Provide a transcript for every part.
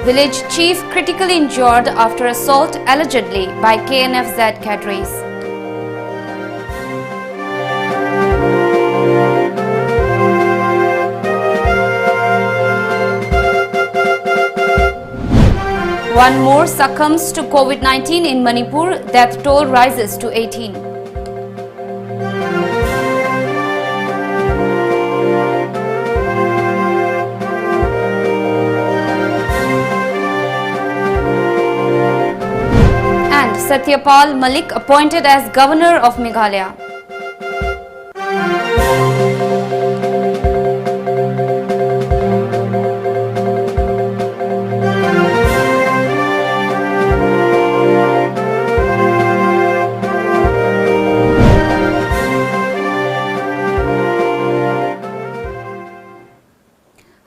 Village chief critically injured after assault allegedly by KNFZ cadres. One more succumbs to COVID-19 in Manipur. Death toll rises to 18. And Satyapal Malik appointed as Governor of Meghalaya.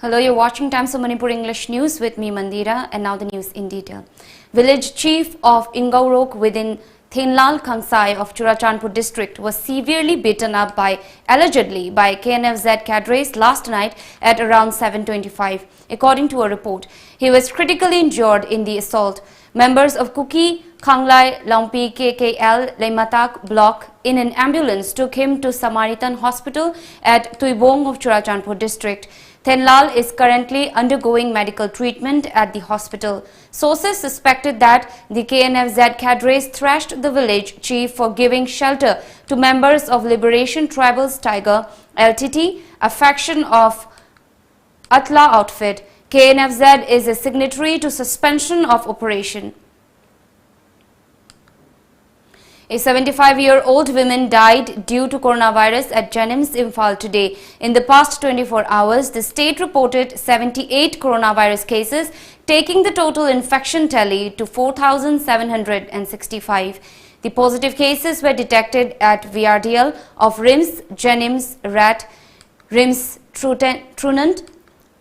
Hello, you're watching Times of Manipur English News with me, Mandira, and now the news in detail. Village chief of Ingaurok within Thenlal Khangsai of Churachandpur district was severely beaten up allegedly by KNFZ cadres last night at around 7:25, according to a report. He was critically injured in the assault. Members of Kuki, Khanglai, Lampi, KKL, Leimatak block in an ambulance took him to Samaritan Hospital at Tuibong of Churachandpur district. Thenlal is currently undergoing medical treatment at the hospital. Sources suspected that the KNFZ cadres thrashed the village chief for giving shelter to members of Liberation Tribals Tiger LTT, a faction of Atla outfit. KNFZ is a signatory to suspension of operation. A 75-year-old woman died due to coronavirus at Janims, Imphal today. In the past 24 hours, the state reported 78 coronavirus cases, taking the total infection tally to 4,765. The positive cases were detected at VRDL of Rims, Janims, Rat, Rims, Trunant,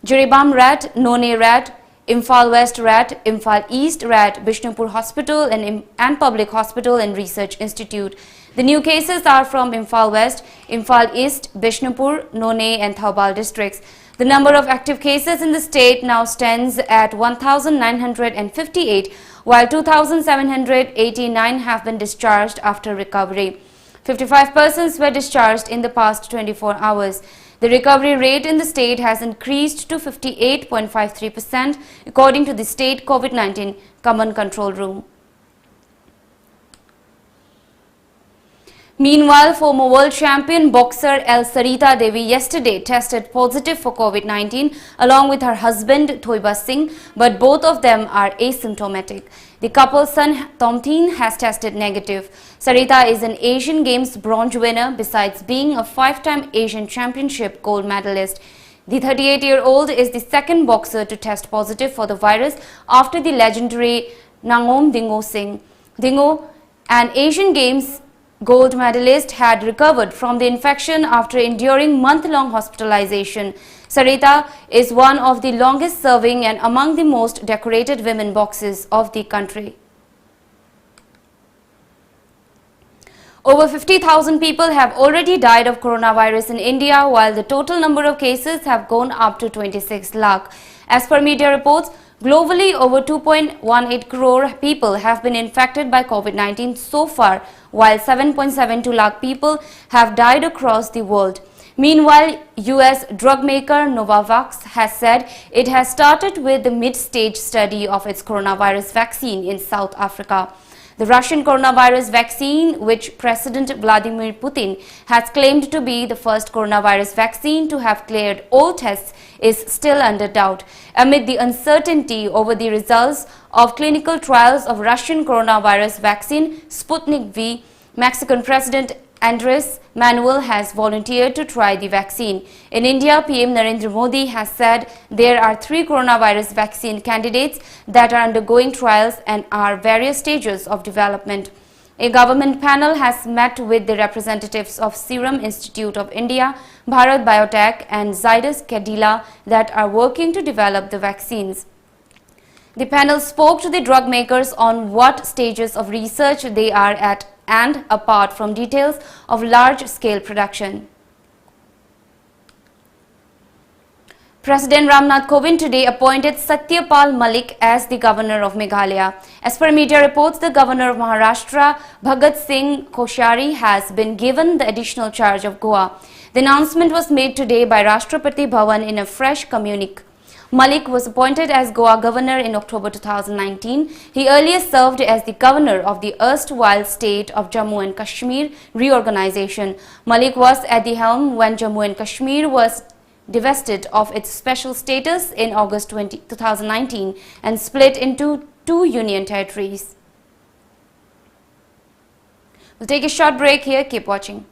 Jiribam Rat, None Rat, Imphal West Rat, Imphal East Rat, Bishnupur Hospital and Public Hospital and Research Institute. The new cases are from Imphal West, Imphal East, Bishnupur, None and Thaubal districts. The number of active cases in the state now stands at 1,958, while 2,789 have been discharged after recovery. 55 persons were discharged in the past 24 hours. The recovery rate in the state has increased to 58.53% according to the state COVID-19 Command Control Room. Meanwhile, former world champion boxer El Sarita Devi yesterday tested positive for COVID-19 along with her husband Thoiba Singh, but both of them are asymptomatic. The couple's son Tomthin has tested negative. Sarita is an Asian Games bronze winner besides being a 5-time Asian Championship gold medalist. The 38-year-old is the second boxer to test positive for the virus after the legendary Nangom Dingo Singh. Dingo, an Asian Games gold medalist, had recovered from the infection after enduring month-long hospitalization. Sarita is one of the longest-serving and among the most decorated women boxers of the country. Over 50,000 people have already died of coronavirus in India, while the total number of cases have gone up to 26 lakh. As per media reports, globally, over 2.18 crore people have been infected by COVID-19 so far, while 7.72 lakh people have died across the world. Meanwhile, US drug maker Novavax has said it has started with the mid-stage study of its coronavirus vaccine in South Africa. The Russian coronavirus vaccine, which President Vladimir Putin has claimed to be the first coronavirus vaccine to have cleared all tests, is still under doubt. Amid the uncertainty over the results of clinical trials of Russian coronavirus vaccine Sputnik V, Mexican President Andres Manuel has volunteered to try the vaccine. In India, PM Narendra Modi has said there are 3 coronavirus vaccine candidates that are undergoing trials and are various stages of development. A government panel has met with the representatives of Serum Institute of India, Bharat Biotech and Zydus Cadila that are working to develop the vaccines. The panel spoke to the drug makers on what stages of research they are at and apart from details of large-scale production. President Ramnath Kovind today appointed Satyapal Malik as the governor of Meghalaya. As per media reports, the governor of Maharashtra, Bhagat Singh Koshari, has been given the additional charge of Goa. The announcement was made today by Rashtrapati Bhavan in a fresh communique. Malik was appointed as Goa governor in October 2019. He earlier served as the governor of the erstwhile state of Jammu and Kashmir reorganization. Malik was at the helm when Jammu and Kashmir was divested of its special status in August 2019 and split into two union territories. We'll take a short break here. Keep watching.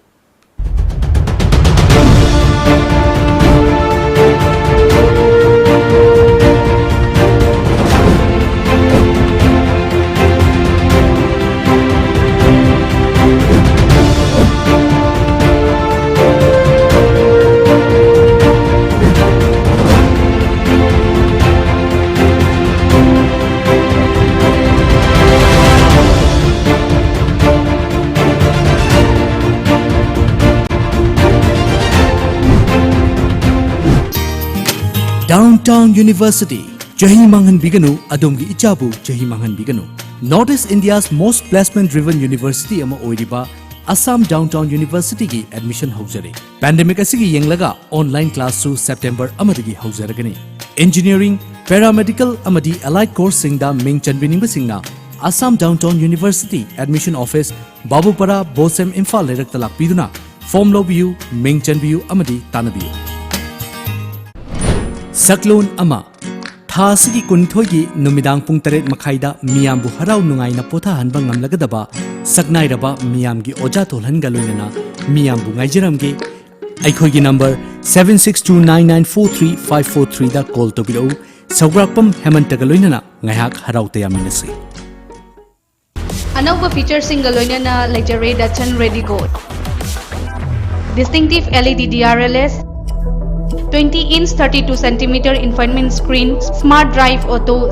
Downtown University, Jahi Manghan Biganu, Adongi Ichabu, Jahi Manghan Biganu. Northeast India's most placement-driven university ama oiriba, Assam Downtown University ki admission haujare. Pandemic asigi yenglaga online class su September amadagi haujaragani. Engineering, paramedical amadi allied course singda ming chanbining singna Assam Downtown University admission office Babupara Bosem Imphal lerak talak piduna form lobiyu ming chanbiyu amadi tanabiyu. Saklon ama Thasigi Kuntogi Numidang Pung Taret Makaida Miambu Harau Nungai na Pota Hanbang Lagadaba Saknai Raba Miamgi Ojato Hangaloina Miambu Naijeramgi Aikogi number 7629943543 da call to below Sagrapam Hemantagaloina Ngayak Harau Teaminasi. Another feature single na Lecture Dachan Ready Gold. Distinctive LED DRLS 20-inch 32cm infotainment screen, smart drive auto,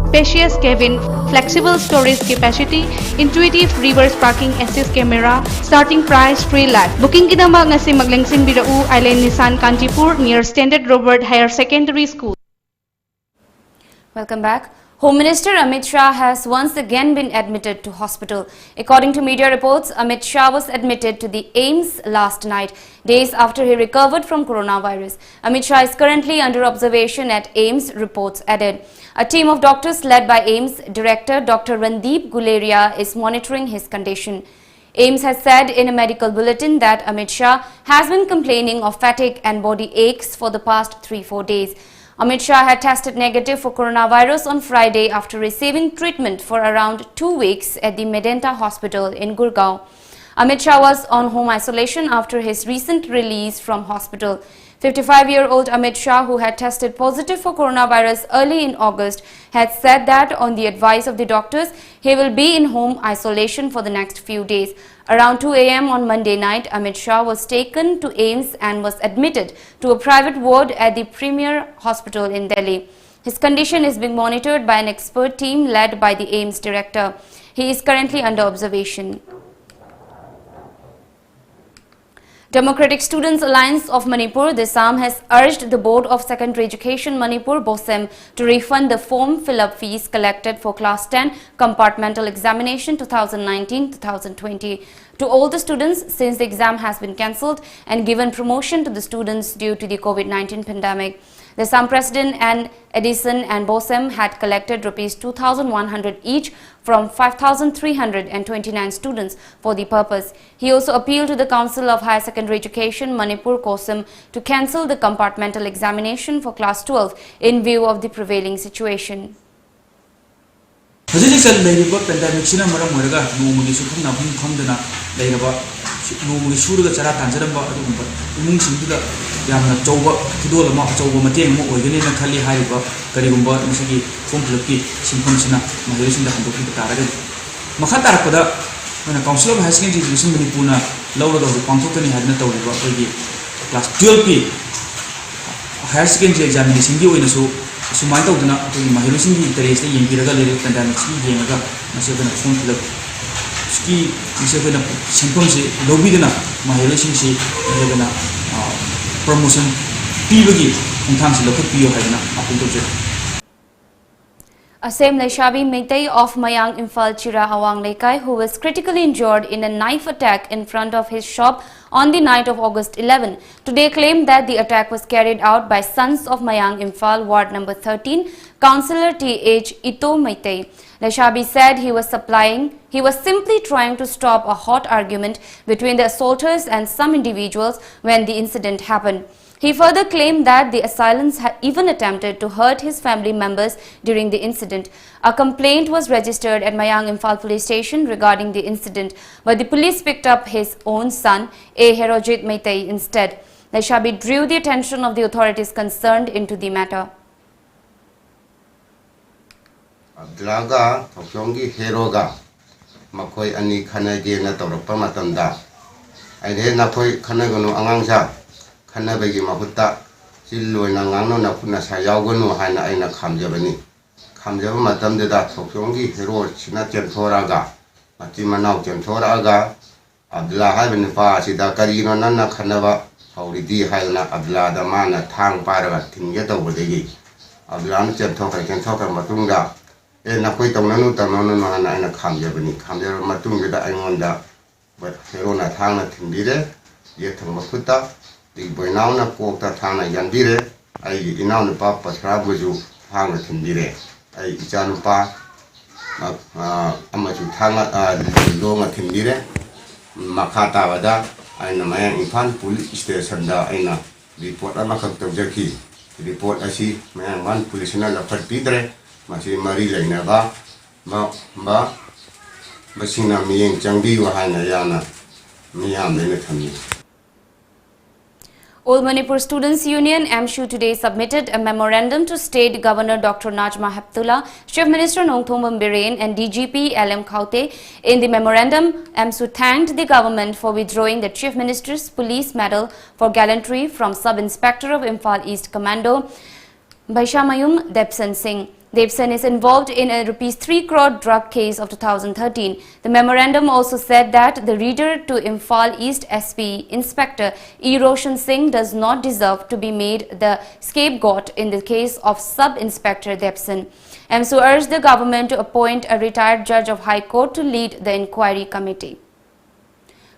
spacious cabin, flexible storage capacity, intuitive reverse parking assist camera, starting price 3 lakh. Booking kidama ngasi maglengsing birau Island Nissan Kantipur near Standard Robert Higher Secondary School. Welcome back. Home Minister Amit Shah has once again been admitted to hospital. According to media reports, Amit Shah was admitted to the AIIMS last night, days after he recovered from coronavirus. Amit Shah is currently under observation at AIIMS, reports added. A team of doctors led by AIIMS Director Dr. Randeep Guleria is monitoring his condition. AIIMS has said in a medical bulletin that Amit Shah has been complaining of fatigue and body aches for the past 3-4 days. Amit Shah had tested negative for coronavirus on Friday after receiving treatment for around 2 weeks at the Medanta Hospital in Gurgaon. Amit Shah was on home isolation after his recent release from hospital. 55-year-old Amit Shah, who had tested positive for coronavirus early in August, had said that on the advice of the doctors, he will be in home isolation for the next few days. Around 2 a.m. on Monday night, Amit Shah was taken to AIIMS and was admitted to a private ward at the Premier Hospital in Delhi. His condition is being monitored by an expert team led by the AIIMS director. He is currently under observation. Democratic Students Alliance of Manipur, DESAM, has urged the Board of Secondary Education Manipur, BOSEM, to refund the form fill-up fees collected for Class 10 Compartmental Examination 2019-2020 to all the students since the exam has been cancelled and given promotion to the students due to the COVID-19 pandemic. The DESAM President and Edison and BOSEM had collected Rs 2,100 each from 5,329 students for the purpose. He also appealed to the Council of Higher Secondary Education Manipur COSEM to cancel the compartmental examination for Class 12 in view of the prevailing situation. 노무기 수르가 자라 단자는 바 아두고 이문 신두가 야나 저거 기도를 막 저거 맞대는 뭐 어디는 칼리 하이바 그리고 뭐 무슨이 폼플럽기 신품시나 뭐 이러신다 한도 그 따라가 막하 따라보다 그러나 카운슬 오브 하이 세컨더리 에듀케이션 머니푸르나 라우라도 방송권이 하는 떠오르고 거기 클래스 12피 하이 세컨더리 examination이 오이나서 수많이 떠오르나 그 마히로신기 인터레스트 연기라가 레벨 단단히 얘기가 마셔가는 폼플럽 ski misalnya simpom si lobby dina mahelo sing si misalnya promotion pi bagi ꯈꯣꯡꯊꯥꯡꯁꯤ ꯂꯧꯈꯠꯄꯤꯌꯨ ꯍꯥꯏꯗꯅ appeal ꯇꯧꯖꯔꯤ. Asem Leishabi Meitei of Mayang Imphal Chira Awang Lekai, who was critically injured in a knife attack in front of his shop on the night of August 11, today claimed that the attack was carried out by sons of Mayang Imphal, Ward number 13, Councillor T.H. Ito Meitei. Leishabi said he was simply trying to stop a hot argument between the assaulters and some individuals when the incident happened. He further claimed that the assailants had even attempted to hurt his family members during the incident. A complaint was registered at Mayang Imphal police station regarding the incident, but the police picked up his own son, A. Herojit Meitei, instead. Leishabi drew the attention of the authorities concerned into the matter. Abdulaga, Tokyongi, Heroga, Makoi Ani Kanagi, Natorapa Matanda. I did Nakoi Kanagano Angangsa. Kanabagi Mahuta, Silu and Angano Nakuna Sayagano, Hana Aina Kamjabani. Kamjaba Matam de that Tokyongi, Hero, Chinatian Toraga, Matimanau Toraga, Abdullah Haven Sida Karino Nana Kanava, Hauridi Haina, Abdullah Damana, Tang Paraga, Tingeta over the gate. Abdullah can talk Matunga. Nakoi Tamanu Tamano and Aina Kamjabani, Kamjaba Matunga, I wonder, but Herona Tana Timbire, yet Makuta. The boy now na quota tana yandire, I inown the papa trabuzu, hang at Tindire. I Janupa Amachu Tanga, Longa Tindire, Makata Vada, and the man in Pan police station, Aina, report Amakam Jackie, report I see, man, one policeman of Pedre, Masi Marie Nava, Ma, Basina me and Jangi Wahana Yana, Miam Lenatami. All Manipur Students' Union (MSU) today submitted a memorandum to State Governor Dr. Najma Heptullah, Chief Minister Nongthombam Biren and DGP LM Khaute. In the memorandum, MSU thanked the government for withdrawing the Chief Minister's Police Medal for gallantry from Sub-Inspector of Imphal East Commando, Baishamayum Debsan Singh. Debsan is involved in a ₹3 crore drug case of 2013. The memorandum also said that the reader to Imphal East SP Inspector E. Roshan Singh does not deserve to be made the scapegoat in the case of Sub-Inspector Debsan. MSU urged the government to appoint a retired judge of High Court to lead the inquiry committee.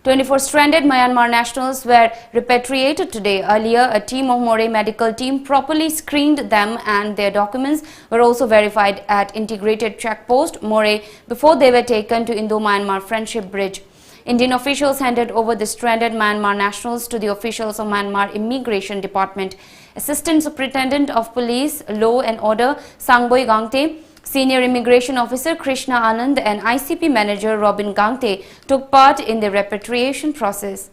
24 stranded Myanmar nationals were repatriated today. Earlier, a team of Moreh medical team properly screened them and their documents were also verified at Integrated Checkpost Moreh before they were taken to Indo-Myanmar Friendship Bridge. Indian officials handed over the stranded Myanmar nationals to the officials of Myanmar Immigration Department. Assistant Superintendent of Police, Law and Order Sangboy Gangte, Senior Immigration Officer Krishna Anand and ICP Manager Robin Gangte took part in the repatriation process.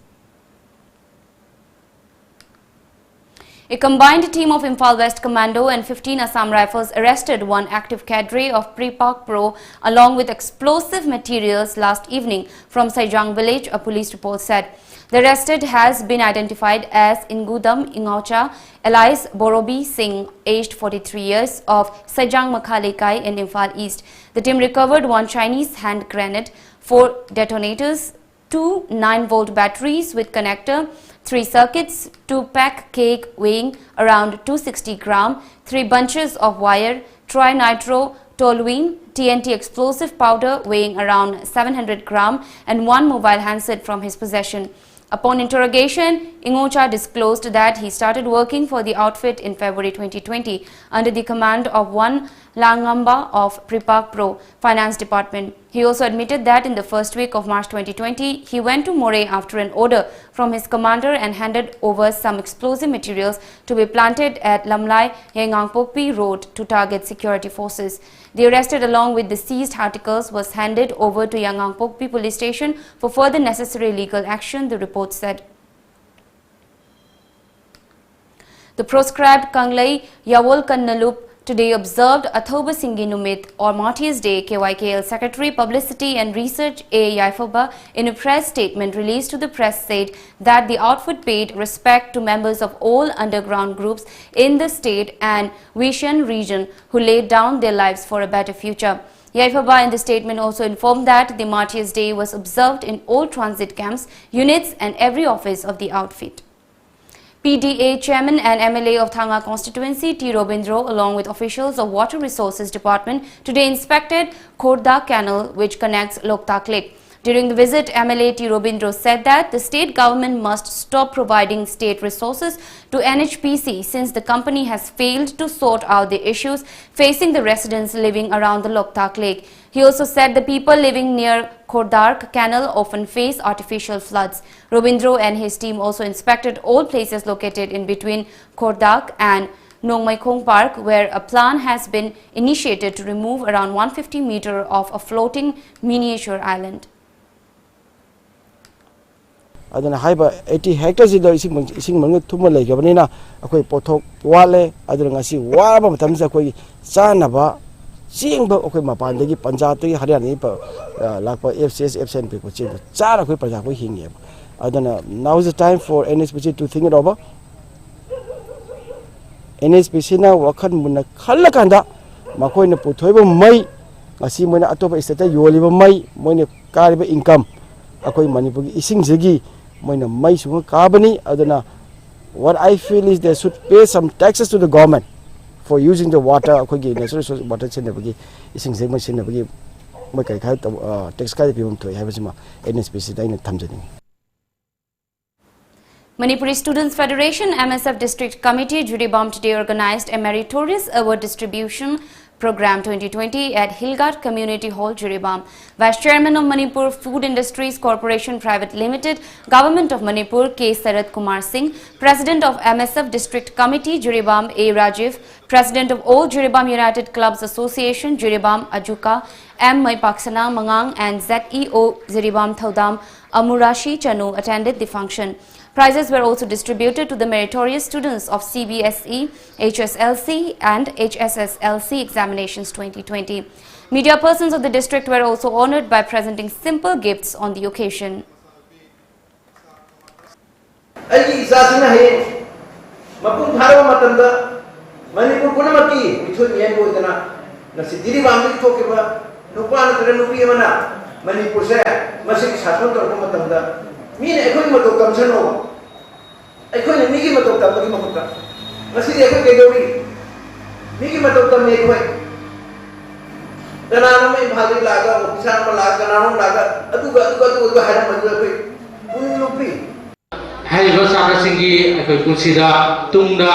A combined team of Imphal West Commando and 15 Assam Rifles arrested one active cadre of Pre-Pak Pro along with explosive materials last evening from Saijang village, a police report said. The arrested has been identified as Ingudam Ingaucha Elias Borobi Singh, aged 43 years, of Saijang Makhalekai in Imphal East. The team recovered one Chinese hand grenade, 4 detonators, 2 9-volt batteries with connector, 3 circuits, 2 pack cake weighing around 260 gram, 3 bunches of wire, trinitro toluene, TNT explosive powder weighing around 700 gram, and 1 mobile handset from his possession. Upon interrogation, Ingocha disclosed that he started working for the outfit in February 2020 under the command of one Langamba of Pre-Pak Pro Finance Department. He also admitted that in the first week of March 2020, he went to Moreh after an order from his commander and handed over some explosive materials to be planted at Lamlai Yangangpokpi Road to target security forces. The arrested along with the seized articles was handed over to Yangangpokpi police station for further necessary legal action, the report said. The proscribed Kanglai Yawol Kannalup today observed Athoba Singhi Numit or Martyrs Day. KYKL Secretary Publicity and Research A. Yaifoba in a press statement released to the press said that the outfit paid respect to members of all underground groups in the state and Vishan region who laid down their lives for a better future. Yaifoba in the statement also informed that the Martyrs Day was observed in all transit camps, units and every office of the outfit. PDA Chairman and MLA of Thanga constituency T. Robindro, along with officials of Water Resources Department, today inspected Khorda Canal, which connects Loktak Lake. During the visit, MLA T. Robindro said that the state government must stop providing state resources to NHPC since the company has failed to sort out the issues facing the residents living around the Loktak Lake. He also said the people living near Khordark Canal often face artificial floods. Robindro and his team also inspected all places located in between Khordark and Nongmaikhong Park, where a plan has been initiated to remove around 150 meters of a floating miniature island. adana haiba 80 hectares ida ising mang thuma legabanina akoi pothok wale adana ngasi waba matamsa akoi chana ba chingba akoi mapandagi panjatagi haryani pa lakpa FCS FCNP ko chingba chara akoi praja ko hinge adana now is the time for NSPC to think it over. NSPC na wakhan munna khallakanda makoina puthoiba mai ngasi moina atopa state yoliba mai moina kariba income akoi manipur ising jagi moina mai sunga kabani adana what I feel is they should pay some taxes to the government for using the water akoi gi natural resource water chenabagi ising jagi chenabagi mai kai khai tax kai pibum thoi habasima NSPC daina thamjani. Manipuri Students Federation MSF District Committee Juribam today organized a meritorious award distribution program 2020 at Hilghat Community Hall, Juribam. Vice Chairman of Manipur Food Industries Corporation Private Limited, Government of Manipur K. Sarat Kumar Singh, President of MSF District Committee Juribam A. Rajiv, President of All Juribam United Clubs Association Juribam Ajuka, M. Maipaksana Mangang and ZEO Juribam Thodam Amurashi Chanu attended the function. Prizes were also distributed to the meritorious students of CBSE, HSLC and HSSLC examinations 2020. Media persons of the district were also honored by presenting simple gifts on the occasion. Mine ekoi matok tamsano ekoi migi matok tambagi mamuka ngasi ekoi kedori migi matok tam ekoi danana mai bhagi laga ofisan ma laga nanam laga adu haram madu ekoi unlupi hai basara singi ekoi kunsida tungda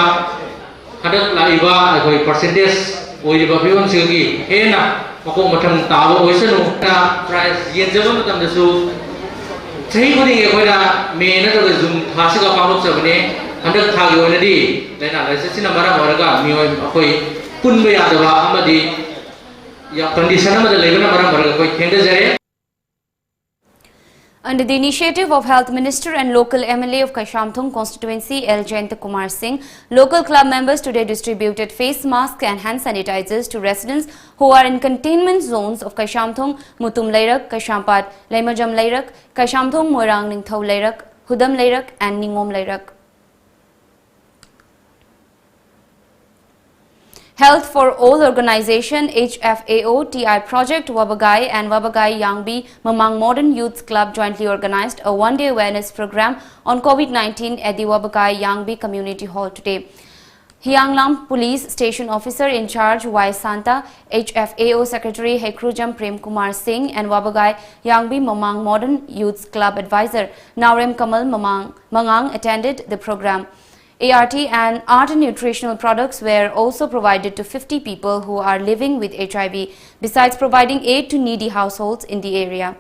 hadak laiba ekoi percentage oiba bion singi hena makong mathang tawa oisanu ta price yenjaba matam dasu Sahi ko ding ekoi na me na to zoom thasi ka pamok sabne handak thagi oina di laina laisa sina mara maraga mioi akoi punba yadaba amadi ya condition amada lebana mara maraga koi thengda jare. Under the initiative of Health Minister and local MLA of Kaishamthung constituency L. Jayant Kumar Singh, local club members today distributed face masks and hand sanitizers to residents who are in containment zones of Kaishamthung, Mutum Lairak, Kaishampat, Laimajam Lairak, Kaishamthung, Moirang Ningthau Lairak, Hudam Lairak and Ningom Lairak. Health for All Organization HFAO TI Project Wabagai and Wabagai Yangbi Mamang Modern Youth Club jointly organized a one-day awareness program on COVID-19 at the Wabagai Yangbi Community Hall today. Hianglam Police Station Officer in Charge Y. Santa, HFAO Secretary Hekrujam Prem Kumar Singh and Wabagai Yangbi Mamang Modern Youth Club Advisor Naurem Kamal Mangang attended the program. ART and art and nutritional products were also provided to 50 people who are living with HIV, besides providing aid to needy households in the area.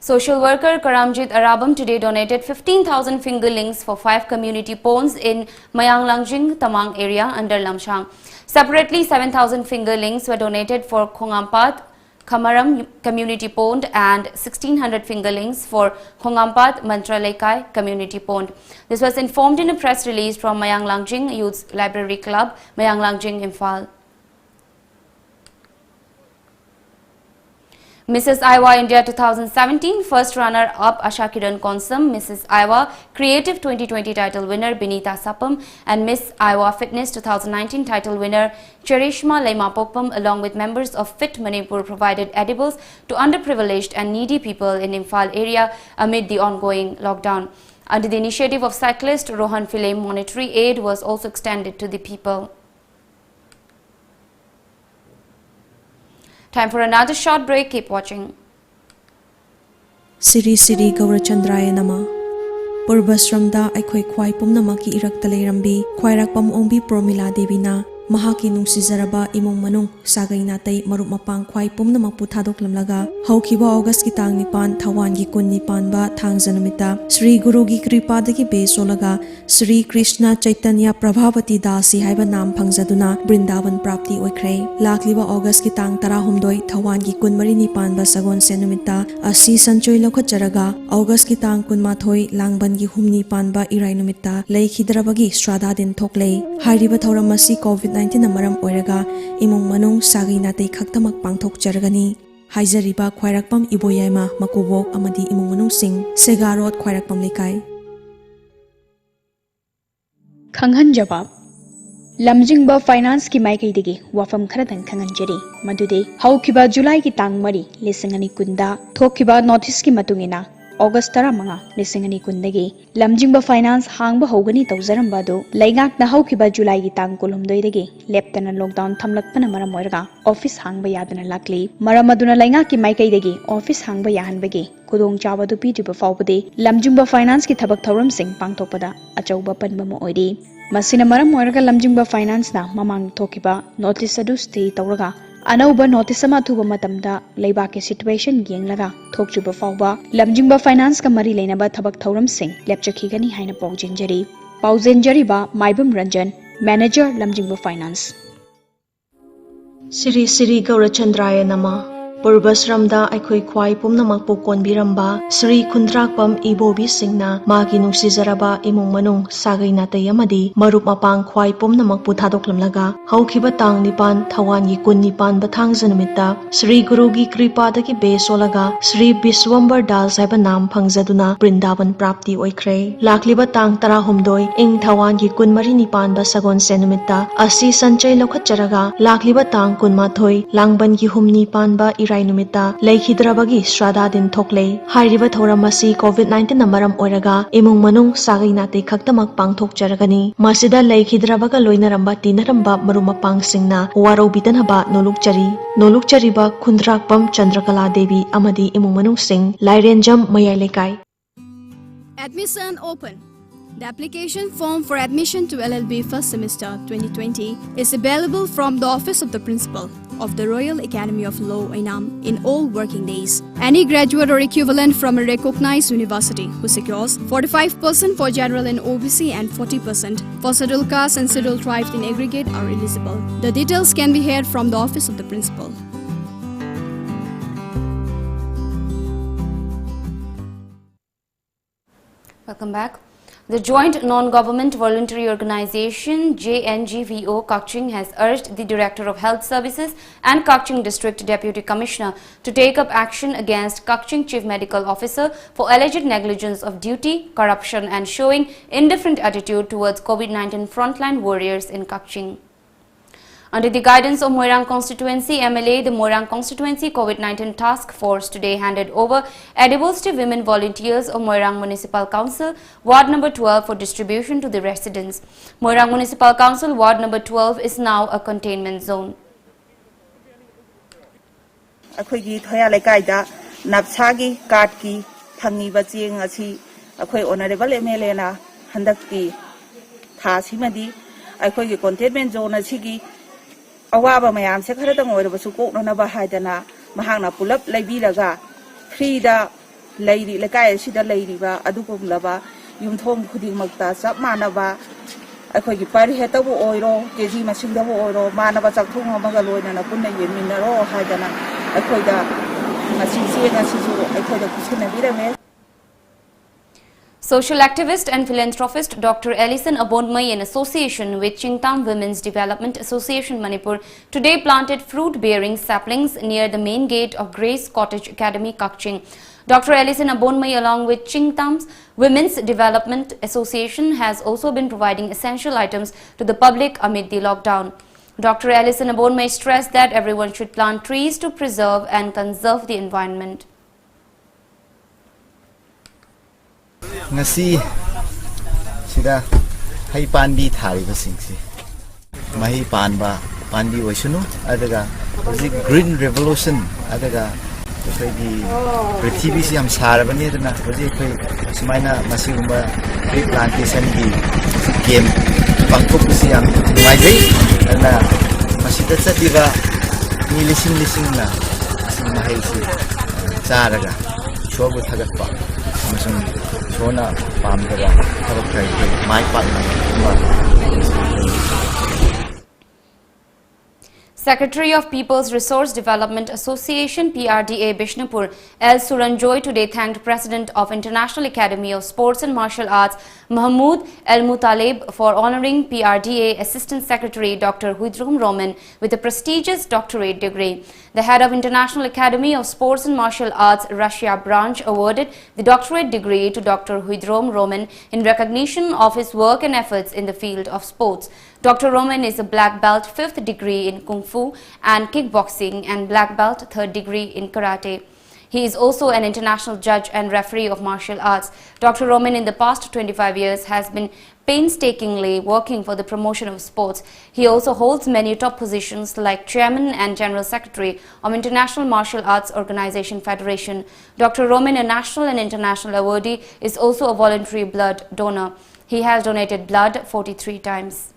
Social worker Karamjit Arabam today donated 15,000 fingerlings for 5 community ponds in Mayanglangjing, Tamang area under Lamshang. Separately, 7,000 fingerlings were donated for Khongampat, Khamaram Community Pond and 1600 fingerlings for Khongampat Mantralekai Community Pond. This was informed in a press release from Mayanglangjing Youth Library Club, Mayanglangjing, Imphal. Mrs. Iowa India 2017 first runner-up Asha Kiran Konsam, Mrs. Iowa Creative 2020 title winner Binita Sapam and Miss Iowa Fitness 2019 title winner Cherishma Leimapokpam along with members of Fit Manipur provided edibles to underprivileged and needy people in Imphal area amid the ongoing lockdown. Under the initiative of cyclist Rohan Philem, monetary aid was also extended to the people. Time for another short break. Keep watching. Siri Siri Gaurachandraya Nama Purvasramda Aikhoi Khwai Pumnamaki Irakta Leirambi Khwairakpam Ombi Promila Devina Mahaki Nungsizaraba Imung Manung Sagai Natai Marup Mapang Khwai Pumnamak Puthadoklamlaga Haukiba August ki Tang Nipan Thawan gi Kun Nipan ba Thangjanumita Sri Guru gi Kripadagi Be Solaga Sri Krishna Chaitanya Prabhavati Dasi haiba nam Phangjaduna Brindavan Prapti Oikhre Lakliba August ki Tang Tarahumdoi Thawan gi Kun Mari Nipan ba Sagon Senumita Asi Sanchoi Lokhacharaga August ki Tang Kun Mathoi Langban gi Humni Pan ba Irai Numita Leikhidrabagi Strada Din Thoklei Hairiba Thauramasi COVID-19 Maram Oiraga Imung Manung Sagai Natai Khaktamak Pangthok Jaragani Haizariba Khwairakpam Iboyaima Makubok Amadi Imung Manung Singh Segarot Khwairakpam Lekai Khanghan Jawab Lamjingba Finance ki Maikaidagi Wafam Kharadan Khangan Jari Madude Haukiba July ki Tang Mari Lisangani Kunda Thokiba Notice ki Matungina August Taramanga Lisangani Kundagi Lamjingba Finance Hangba Hogani Tawzarambado Laigak na Haukiba July ki Tang Kolumdoidagi Leptana Lockdown Thamlakpana Maram Oiraga Office Hangba Yadana Lakli Maramaduna Laigak ki Maikaidagi Office Hangba Yahanbagi Kudong Chawadu Pidiba Faubade Lamjingba Finance ki Thabak Thauram Sing Pangtokpada Achauba Panbama Oidi Masina Maram Oiraga Lamjingba Finance na Mamang Thokiba Notice adu stay tawraga Anauba notice ama thuba matamda leiba ke situation yenglaga thokjuba fawba Lamjingba Finance ka mari leinaba thabak thauram sing lepchakhigani haina paujenjari ba Maibam Ranjan Manager Lamjingba Finance Siri Siri Gaurachandraya Nama Purvasramda Aikhoi Khwai Pumnamak Pokon Biramba Sri Kundrakpam Ibobi Singna Magi Nungsizaraba Imung Manung Sagai Natai Amadi Marup Mapang Khwai Pumnamak Puthadoklamlaga Haukiba Tang Nipan Thawan gi Kun Nipan Bathangjanumita Sri Guru gi Kripadagi Be Solaga Sri Biswambar Das haiba nam Phangjaduna Brindavan Prapti Oikhre Lakliba Tang Tarahumdoi Ing Thawan gi Kun Mari Nipan ba Sagon Senumita Asi Sanchai Lokhacharaga Lakliba Tang Kun Mathoi Langban gi Humni Pan ba Irai Numita Leikhidrabagi Strada Din Thoklei Hairiba Thauramasi COVID-19 Maram Oiraga Imung Manung Sagai Natai Khaktamak Pangthok Jaragani Masida Leikhidrabaga Loinaramba Tinaramba Marumapang Singna Warobitanaba Nolukchariba Kundrakpam Chandrakala Devi Amadi Imung Manung Singh Lairenjam Mayailekai Admission open. The application form for admission to LLB first semester 2020 is available from the Office of the Principal of the Royal Academy of Law INAM in all working days. Any graduate or equivalent from a recognized university who secures 45% for general and OBC and 40% for scheduled castes and scheduled tribes in aggregate are eligible. The details can be heard from the Office of the Principal. Welcome back. The Joint Non-Government Voluntary Organization JNGVO Kakching has urged the Director of Health Services and Kakching District Deputy Commissioner to take up action against Kakching Chief Medical Officer for alleged negligence of duty, corruption and showing indifferent attitude towards COVID-19 frontline warriors in Kakching. Under the guidance of Moirang Constituency MLA, the Moirang Constituency COVID-19 Task Force today handed over edibles to women volunteers of Moirang Municipal Council, Ward number 12 for distribution to the residents. Moirang Municipal Council, Ward number 12 is now a containment zone. Akhoi thoya lekaida napsagi katki thangiba cheng asi akhoi honorable MLA na handakki thasimadi akhoi containment zone asigi Awaba mayam se kharadang oirabasu koknanaba haidana mahangna pulap laibiraga frida lairi lekai sida lairiba adugumlaba yumthom khudingmakta chap manaba akhoi gi pari hetabu oiro keji masingdabu oiro manaba chakthong amaga loina punna yeminaro haidana akhoi da ngasi se ngasi su akhoi da kusina birame. Social activist and philanthropist Dr. Ellison Abonmai, in association with Chingtam Women's Development Association Manipur, today planted fruit-bearing saplings near the main gate of Grace Cottage Academy, Kakching. Dr. Ellison Abonmai, along with Chingtam's Women's Development Association, has also been providing essential items to the public amid the lockdown. Dr. Ellison Abonmai stressed that everyone should plant trees to preserve and conserve the environment. Ngasi sida hai panbi thari ba singsi mahi panba panbi oisunu adaga hoji green revolution adaga khoi prithvi si ham sarabani adana hoji khoi sumaina masigumba tree plantation gi game pangkok si ham mai dei na masida chatiga ni lising na mahai si charaga shobu thagakpa amasung Sona Pamdara, my Secretary of People's Resource Development Association PRDA Bishnupur L. Suranjoy today thanked President of International Academy of Sports and Martial Arts Mahmood El Mutaleb for honoring PRDA Assistant Secretary Dr. Huidrom Roman with a prestigious doctorate degree. The head of International Academy of Sports and Martial Arts Russia branch awarded the doctorate degree to Dr. Huidrom Roman in recognition of his work and efforts in the field of sports. Dr. Roman is a black belt 5th degree in Kung Fu and Kickboxing and black belt 3rd degree in Karate. He is also an international judge and referee of martial arts. Dr. Roman in the past 25 years has been painstakingly working for the promotion of sports. He also holds many top positions like Chairman and General Secretary of International Martial Arts Organization Federation. Dr. Roman, a national and international awardee, is also a voluntary blood donor. He has donated blood 43 times.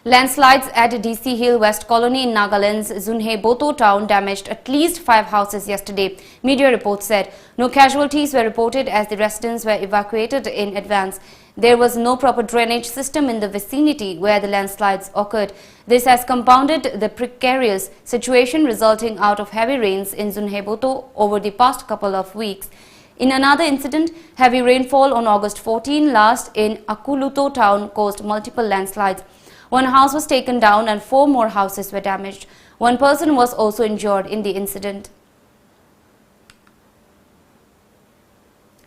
Landslides at DC Hill West Colony in Nagaland's Zunhe Boto town damaged at least 5 houses yesterday. Media reports said no casualties were reported as the residents were evacuated in advance. There was no proper drainage system in the vicinity where the landslides occurred. This has compounded the precarious situation resulting out of heavy rains in Zunhe Boto over the past couple of weeks. In another incident, heavy rainfall on August 14 last in Akuluto town caused multiple landslides. One house was taken down and 4 more houses were damaged. One person was also injured in the incident.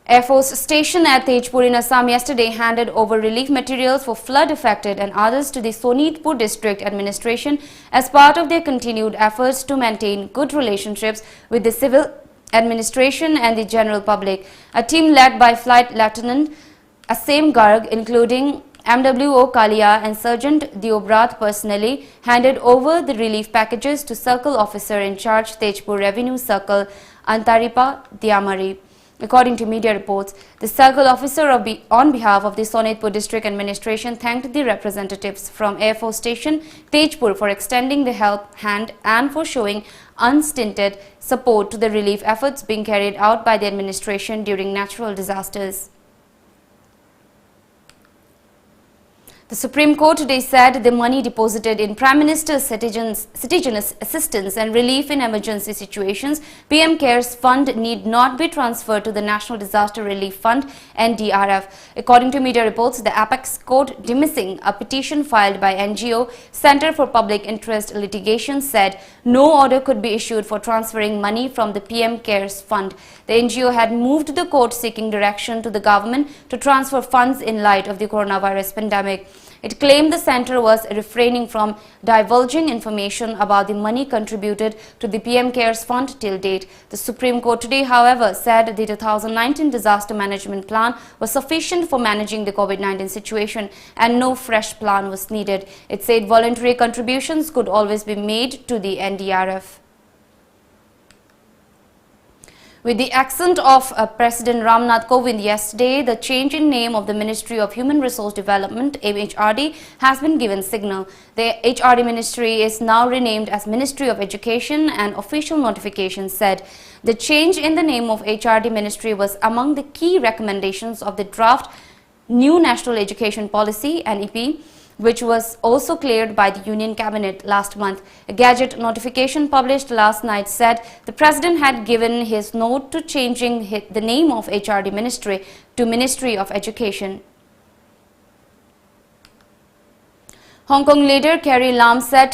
Air Force Station at Tejpur in Assam yesterday handed over relief materials for flood-affected and others to the Sonitpur District Administration as part of their continued efforts to maintain good relationships with the civil administration and the general public. A team led by Flight Lieutenant Asem Garg, including MWO Kalia and Sergeant Diobrat personally handed over the relief packages to Circle Officer in charge Tejpur Revenue Circle Antaripa Diamari. According to media reports, the Circle Officer on behalf of the Sonitpur District Administration thanked the representatives from Air Force Station Tejpur for extending the help hand and for showing unstinted support to the relief efforts being carried out by the administration during natural disasters. The Supreme Court today said the money deposited in Prime Minister's Citizen Assistance and Relief in Emergency Situations PM CARES Fund need not be transferred to the National Disaster Relief Fund NDRF. According to media reports, the Apex Court dismissing a petition filed by NGO Center for Public Interest Litigation said no order could be issued for transferring money from the PM CARES Fund. The NGO had moved the court seeking direction to the government to transfer funds in light of the coronavirus pandemic. It claimed the centre was refraining from divulging information about the money contributed to the PM CARES Fund till date. The Supreme Court today, however, said the 2019 disaster management plan was sufficient for managing the COVID-19 situation and no fresh plan was needed. It said voluntary contributions could always be made to the NDRF. With the accent of President Ramnath Kovind yesterday, the change in name of the Ministry of Human Resource Development (MHRD) has been given signal. The HRD Ministry is now renamed as Ministry of Education, and official notification said the change in the name of HRD Ministry was among the key recommendations of the draft New National Education Policy (NEP). which was also cleared by the Union Cabinet last month. A Gazette notification published last night said the President had given his note to changing the name of HRD Ministry to Ministry of Education. Hong Kong leader Carrie Lam said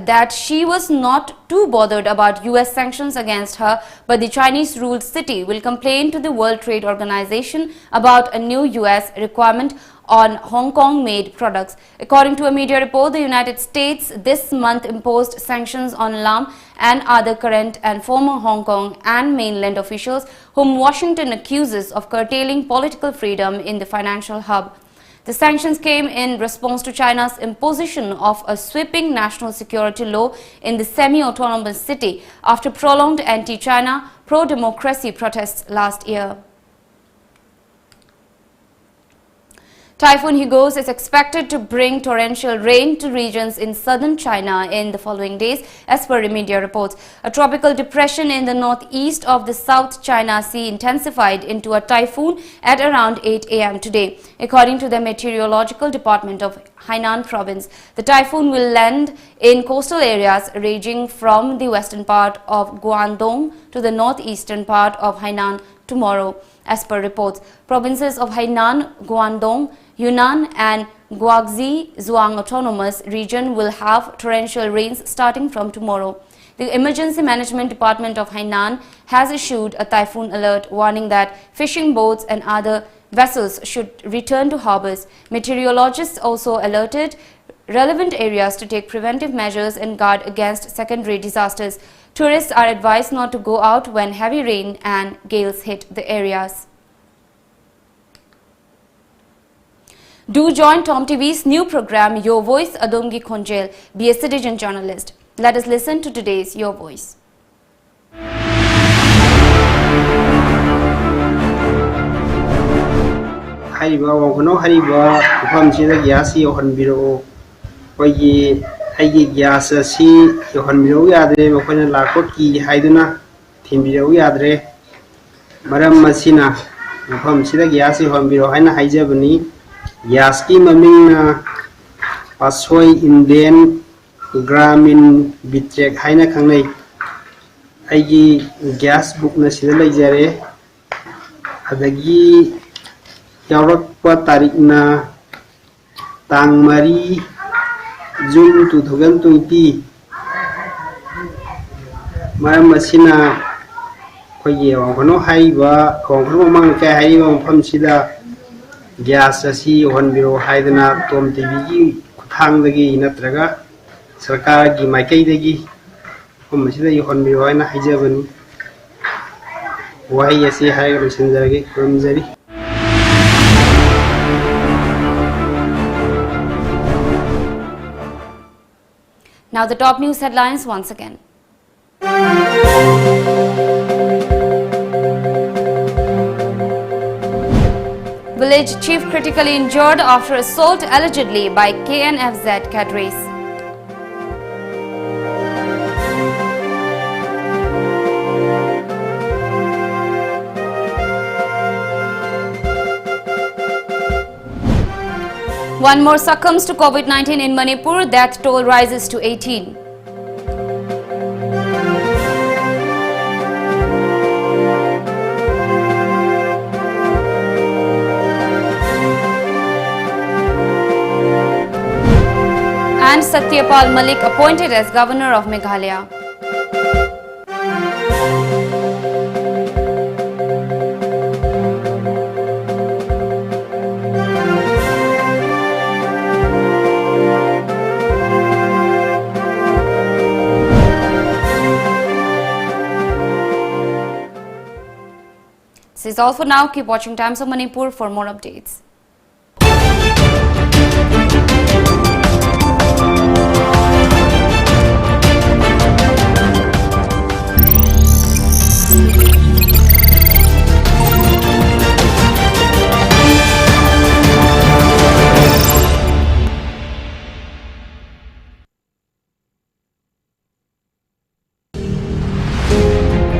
that she was not too bothered about US sanctions against her, but the Chinese-ruled city will complain to the World Trade Organization about a new US requirement on Hong Kong-made products. According to a media report, the United States this month imposed sanctions on Lam and other current and former Hong Kong and mainland officials whom Washington accuses of curtailing political freedom in the financial hub. The sanctions came in response to China's imposition of a sweeping national security law in the semi-autonomous city after prolonged anti-China, pro-democracy protests last year. Typhoon Hugos is expected to bring torrential rain to regions in southern China in the following days, as per media reports. A tropical depression in the northeast of the South China Sea intensified into a typhoon at around 8 a.m. today. According to the Meteorological Department of Hainan Province, the typhoon will land in coastal areas ranging from the western part of Guangdong to the northeastern part of Hainan tomorrow. As per reports, provinces of Hainan, Guangdong, Yunnan and Guangxi Zhuang Autonomous Region will have torrential rains starting from tomorrow. The Emergency Management Department of Hainan has issued a typhoon alert warning that fishing boats and other vessels should return to harbors. Meteorologists also alerted relevant areas to take preventive measures and guard against secondary disasters. Tourists are advised not to go out when heavy rain and gales hit the areas. Do join Tom TV's new program, Your Voice Adongi Khonjel. Be a citizen journalist. Let us listen to today's Your Voice. Hariba wangkono hariba ufam sida gas yohan biro koyi aigi gas si yohan biro yadre makona lakot ki haiduna thim biro yadre maram masina ufam sida gas yohan biro haina haijabani gas ki maming pasoi inden gramin bitrek haina khangnai aigi gas book na sida laijare adagi Yaurappa tarikna tang mari June 2020 maram masina khoye wangkono haiba wangkono mang ka haiba pham sida gas asi honbiro haidana tom tv gi khang dagi natraga sarkar gi maikai dagi pham sida honbiro haina haijabani wai asi haiga senjari komjari. Now the top news headlines once again. Village chief critically injured after assault allegedly by KNFZ cadres. One more succumbs to COVID-19 in Manipur, death toll rises to 18. And Satyapal Malik appointed as Governor of Meghalaya. This is all for now. Keep watching Times of Manipur for more updates.